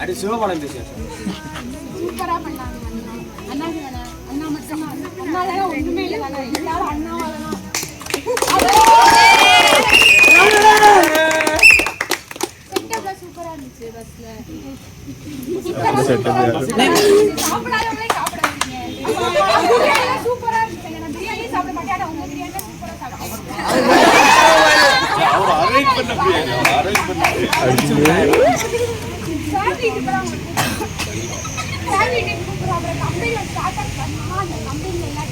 அது சிவபாலம் பேசியா சூப்பரா பண்ணாங்க அண்ணா தானே அண்ணா மட்டும் அண்ணா தானே ஒண்ணுமே இல்ல தானே எல்லாரும் அண்ணாவா தானே செட்டப்ல சூப்பரா இருந்துச்சு பஸ்ல சாப்பிடாதவங்களே சாப்பிடாதீங்க சூப்பரா இருந்துச்சு நான் பிரியாணி சாப்பிட மாட்டேன் உங்க பிரியாணி சூப்பரா சாப்பிடுவேன் அவர் அரேஞ்ச் பண்ண பிரியாணி சாரி இப்பலாம் சாரி நீ சூப்பரா அப்புறம் கம்பெனில ஸ்டார்ட் பண்ணா அந்த கம்பெனில எல்லாம்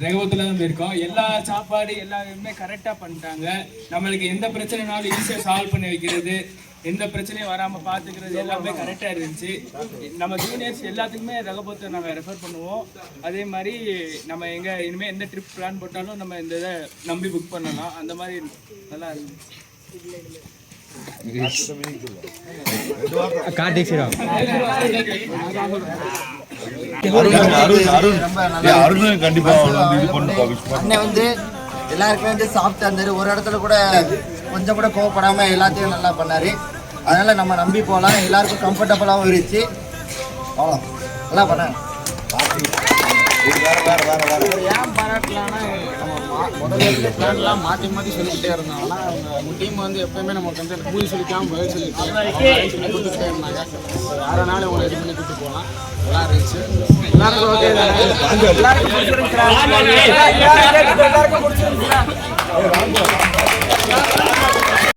ரெகபத்துல தான் போயிருக்கோம். எல்லா சாப்பாடு எல்லாருமே கரெக்டா பண்ணிட்டாங்க. நம்மளுக்கு எந்த பிரச்சனைனாலும் ஈஸியா சால்வ் பண்ணி வைக்கிறது, எந்த பிரச்சனையும் வராம பாத்துக்கிறது எல்லாமே கரெக்டா இருந்துச்சு. நம்ம ஜூனியர்ஸ் எல்லாத்துக்குமே ரகபத்தை நாங்க ரெஃபர் பண்ணுவோம். அதே மாதிரி நம்ம எங்க இனிமே எந்த ட்ரிப் பிளான் போட்டாலும் நம்ம இந்த இதை நம்பி புக் பண்ணலாம். அந்த மாதிரி நல்லா இருந்துச்சு. அண்ணன் வந்து எல்லாருக்குமே வந்து சாப்பிட்டு இருந்தாரு. ஒரு இடத்துல கூட கொஞ்சம் கூட கோவப்படாம எல்லாத்தையும் நல்லா பண்ணாரு. அதனால நம்ம நம்பி போகலாம். எல்லாருக்கும் கம்ஃபர்டபுளாகவும் இருந்துச்சு. அவ்வளோ நல்லா பண்ணாங்க. ஏன் பாராட்டலாம்னா நம்ம முதல்ல பிளான்லாம் மாற்றி மாற்றி சொல்லிக்கிட்டே இருந்தோம். ஆனால் அவங்க டீம் வந்து எப்பயுமே நமக்கு வந்து கூலி சொல்லிக்காமல் பதில் சொல்லிட்டு கொடுத்துட்டே இருந்தாங்க. யாரனாலும் உங்களை ரெடி பண்ணி கூப்பிட்டு போகலாம். நல்லா இருந்துச்சு. எல்லாருக்கும் ஓகே தானே? எல்லாருக்கும் பிடிச்சிருந்துச்சா?